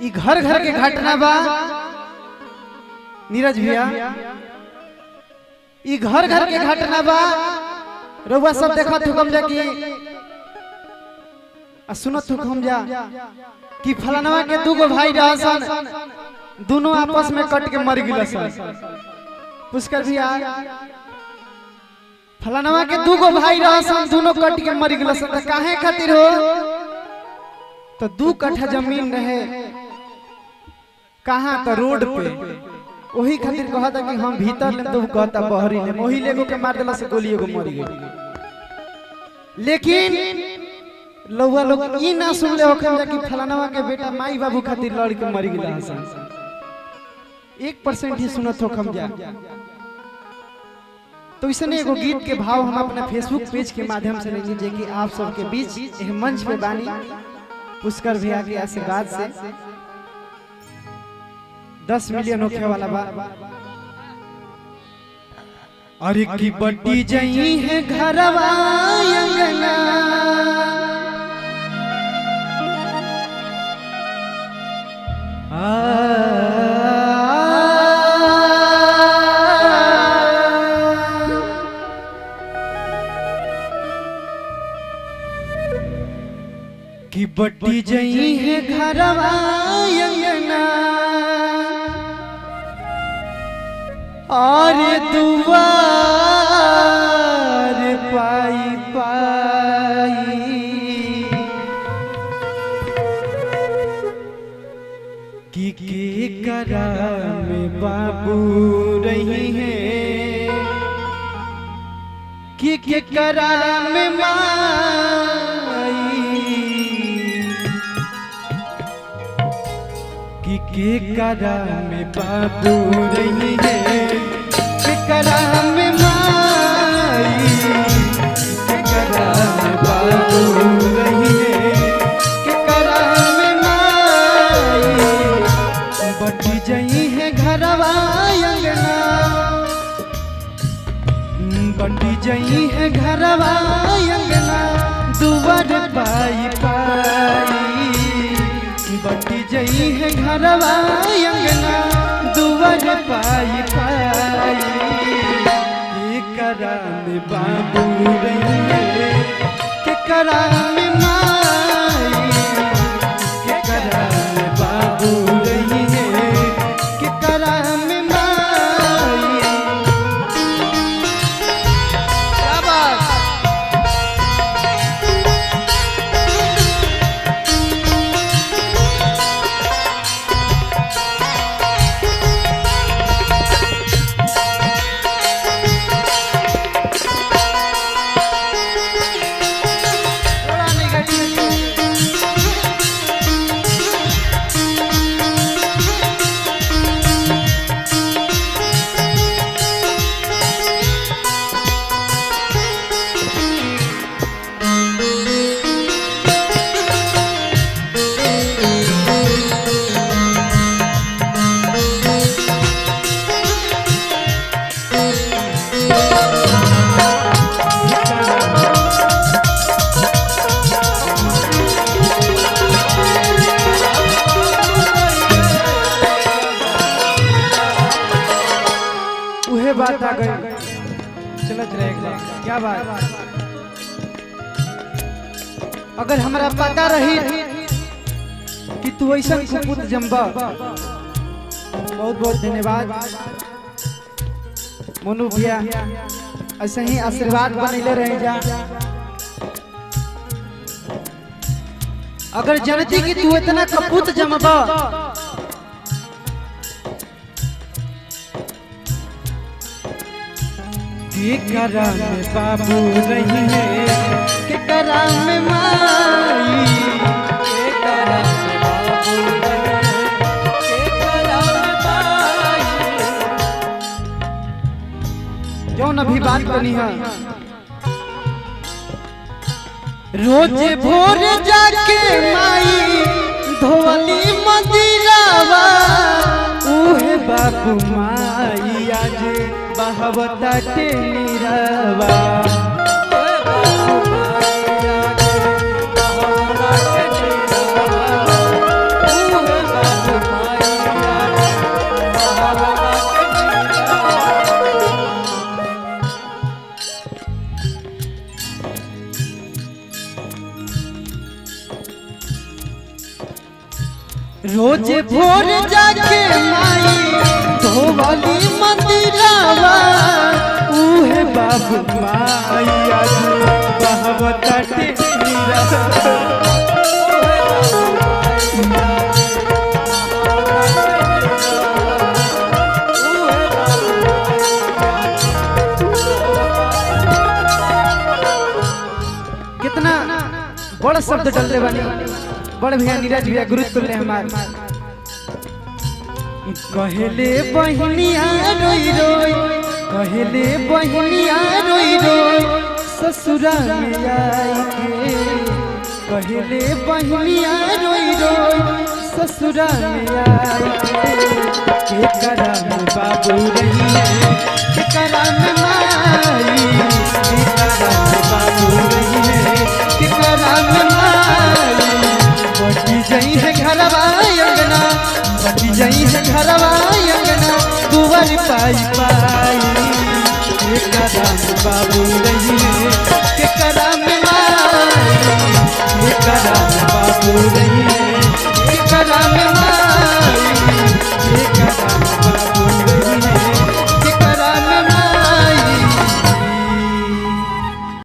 ई घर घर के घटना बा नीरज भैया, ई घर घर के घटना बा। रउआ सब देखत हुकम जा कि सुनत हुकम जा कि फलानवा के दूगो भाई रहसन, दोनों आपस में कट के मर गिलसन। पुष्कर भैया फलानवा के दूगो भाई रहसन, दोनों कट के मर गिलसन। त काहे खातिर हो? तो 2 कट्ठा जमीन रहे कहाँ? तो रोड पे। वही खातिर कहा था कि हम भीतर ले, तो कहता बहरी ले। वही लेगो के मार देला से गोली एगो मर गई। लेकिन लौवा लोग ई ना सुन ले होखम जा कि फलानवा के बेटा माई बाबू खातिर लड़ के मर गिला हसन। 1% ही सुनत होखम जा। तो इसने एगो गीत के भाव हम अपने फेसबुक पेज के माध्यम से लेंगे, जे कि आप सबके बीच एक मंच पे बानी पुष्कर भैया के आशीर्वाद से 10 मिलियन होखे वाला बा। अरे की बड्डी जई है घरवा अंगना, की बड्डी जई है घरवा अंगना, और दुआर पाई पाई कि के करा में बाबू रही है, कि के करा में माई, कि के करा में बाबू रही है, के करा में माई, के करा में बाबू रही है, के करा में माई। बटी जई है घरवा अंगना, बटी जई है घरवा अंगना, दुआर पाई पाई। बटी जई है घरवा अंगना, दुआर पाई पाई। के करा में बाबू रही है, के करा में माई, के करा में बाबू रही है, के करा में माई। क्या बात! बात आ गई, चलत रहेगा। क्या बात! अगर हमरा पता रही कि तू ऐसा कुपुत जम्बा, बहुत बहुत धन्यवाद मोनू भैया, ऐसे ही आशीर्वाद बनैले रह जा। अगर जानती कि तू इतना कपूत जमबा, के करा में बाबू रही है, के करा में माई, के करा में बाबू रही है, के करा में माई। जो न भी बात बनी है, रोज भोर जाके माई धोली मदिरावा, उहे बाबू माई आज बहवता टेनिरावा। उहे बाबू रोज भोर जाके माई धोवाली मंदिरावा उहे बाबू माई आज बहवताटे कितना बड़ा शब्द डलले बानी बड़ भैया नीरज भैया गुरुत्व ले हमार कहले बहनिया रोई रोई कहले बहनिया रोई रोई ससुरा में आई के कहले बहनिया रोई रोई ससुरा में आई के करा में बाबू रही है के करा में माई के करा में बाबू रही है के करा में माई बटी जई है घरवा अंगना बटी जई है घरवा अंगना दुआर पाई पाई के करा में बाबू रही है के करा में माई के करा में बाबू रही है के करा में